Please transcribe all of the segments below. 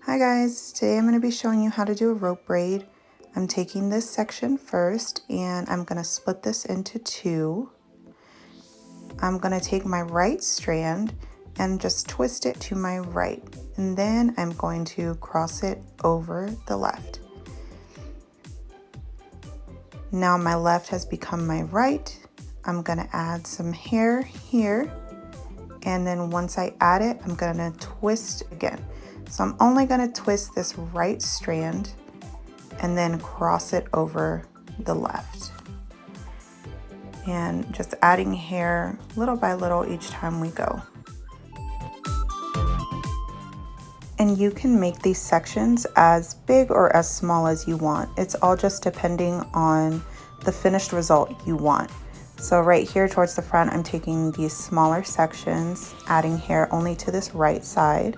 Hi guys, today I'm going to be showing you how to do a rope braid. I'm taking this section first and I'm going to split this into two. I'm going to take my right strand and just twist it to my right, and then I'm going to cross it over the left. Now my left has become my right. I'm going to add some hair here, and then once I add it, I'm going to twist again. So I'm only going to twist this right strand and then cross it over the left. And just adding hair little by little each time we go. And you can make these sections as big or as small as you want. It's all just depending on the finished result you want. So right here towards the front, I'm taking these smaller sections, adding hair only to this right side.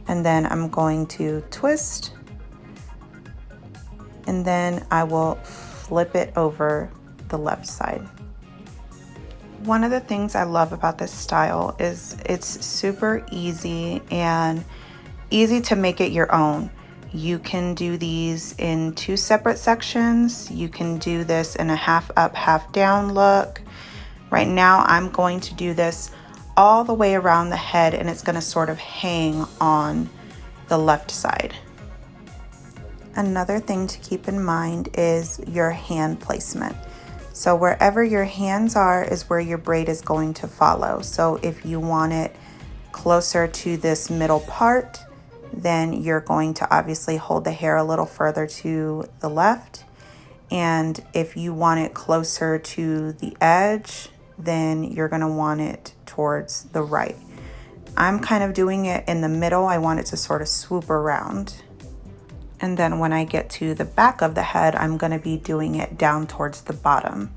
And then I'm going to twist, and then I will flip it over the left side. One of the things I love about this style is it's super easy and easy to make it your own. You can do these in two separate sections. You can do this in a half up, half down look. Right now I'm going to do this all the way around the head, and it's going to sort of hang on the left side. Another thing to keep in mind is your hand placement. So wherever your hands are is where your braid is going to follow. So if you want it closer to this middle part, then you're going to obviously hold the hair a little further to the left. And if you want it closer to the edge, then you're going to want it towards the right. I'm kind of doing it in the middle. I want it to sort of swoop around. And then when I get to the back of the head, I'm going to be doing it down towards the bottom.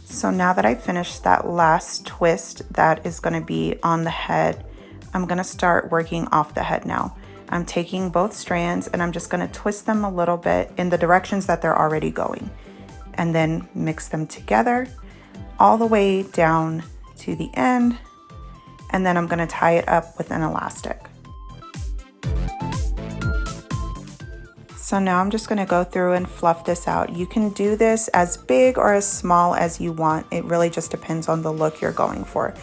So now that I finished that last twist that is going to be on the head, I'm going to start working off the head now. I'm taking both strands and I'm just going to twist them a little bit in the directions that they're already going, and then mix them together all the way down to the end, and then I'm going to tie it up with an elastic. So now I'm just going to go through and fluff this out. You can do this as big or as small as you want. It really just depends on the look you're going for.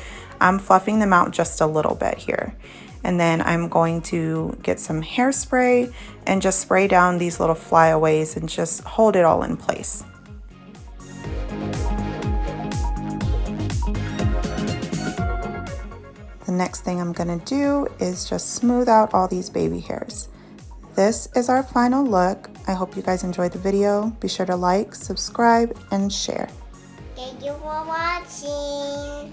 I'm fluffing them out just a little bit here. And then I'm going to get some hairspray and just spray down these little flyaways and just hold it all in place. The next thing I'm going to do is just smooth out all these baby hairs. This is our final look. I hope you guys enjoyed the video. Be sure to like, subscribe, and share. Thank you for watching.